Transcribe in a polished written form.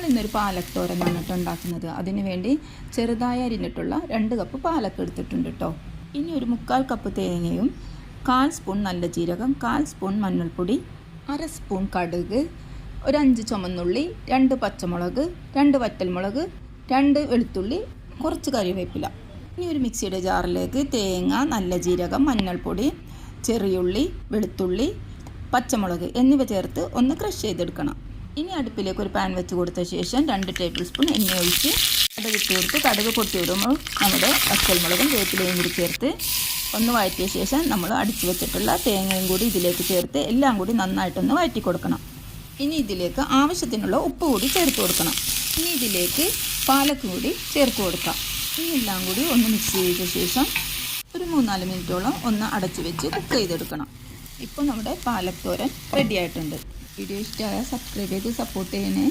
ഇന്നൊരു പാലക് തോരനാണ് കേട്ടോ ഉണ്ടാക്കുന്നത്. അതിന് വേണ്ടി ചെറുതായി അരിഞ്ഞിട്ടുള്ള 2 കപ്പ് പാലക്ക് എടുത്തിട്ടുണ്ട് കേട്ടോ. ഇനി ഒരു 1/4 കപ്പ് തേങ്ങയും 1/4 സ്പൂൺ നല്ല ജീരകം, 1/4 സ്പൂൺ മഞ്ഞൾപ്പൊടി, 1/2 സ്പൂൺ കടുക്, ഒരു 5 ചുമന്നുള്ളി, 2 പച്ചമുളക്, 2 വറ്റൽമുളക്, 2 വെളുത്തുള്ളി, കുറച്ച് കറിവേപ്പില. ഇനി ഒരു മിക്സിയുടെ ജാറിലേക്ക് തേങ്ങ, നല്ല ജീരകം, മഞ്ഞൾപ്പൊടി, ചെറിയുള്ളി, വെളുത്തുള്ളി, പച്ചമുളക് എന്നിവ ചേർത്ത് ഒന്ന് ക്രഷ് ചെയ്തെടുക്കണം. ഇനി അടുപ്പിലേക്ക് ഒരു പാൻ വെച്ച് കൊടുത്ത ശേഷം 2 ടേബിൾ സ്പൂൺ എണ്ണ ഒഴിച്ച് കടുകിട്ട് കൊടുത്ത് കടുക് പൊട്ടി വിടുമ്പോൾ നമ്മുടെ പച്ചമുളകും വേപ്പിലയും കൂടി ചേർത്ത് ഒന്ന് വഴറ്റിയ ശേഷം നമ്മൾ അടിച്ചു വെച്ചിട്ടുള്ള തേങ്ങയും കൂടി ഇതിലേക്ക് ചേർത്ത് എല്ലാം കൂടി നന്നായിട്ടൊന്ന് വഴറ്റി കൊടുക്കണം. ഇനി ഇതിലേക്ക് ആവശ്യത്തിനുള്ള ഉപ്പ് കൂടി ചേർത്ത് കൊടുക്കണം. ഇനി ഇതിലേക്ക് പാലക്ക് കൂടി ചേർത്ത് കൊടുക്കാം. ഇനി എല്ലാം കൂടി ഒന്ന് മിക്സ് ചെയ്ത ശേഷം ഒരു 3-4 മിനിറ്റോളം ഒന്ന് അടച്ചു വെച്ച് കുക്ക് ചെയ്തെടുക്കണം. ഇപ്പോൾ നമ്മുടെ പാലക് തോരൻ റെഡി ആയിട്ടുണ്ട്. വീഡിയോ ഇഷ്ടമായ സബ്സ്ക്രൈബ് ചെയ്ത് സപ്പോർട്ട് ചെയ്യണേ.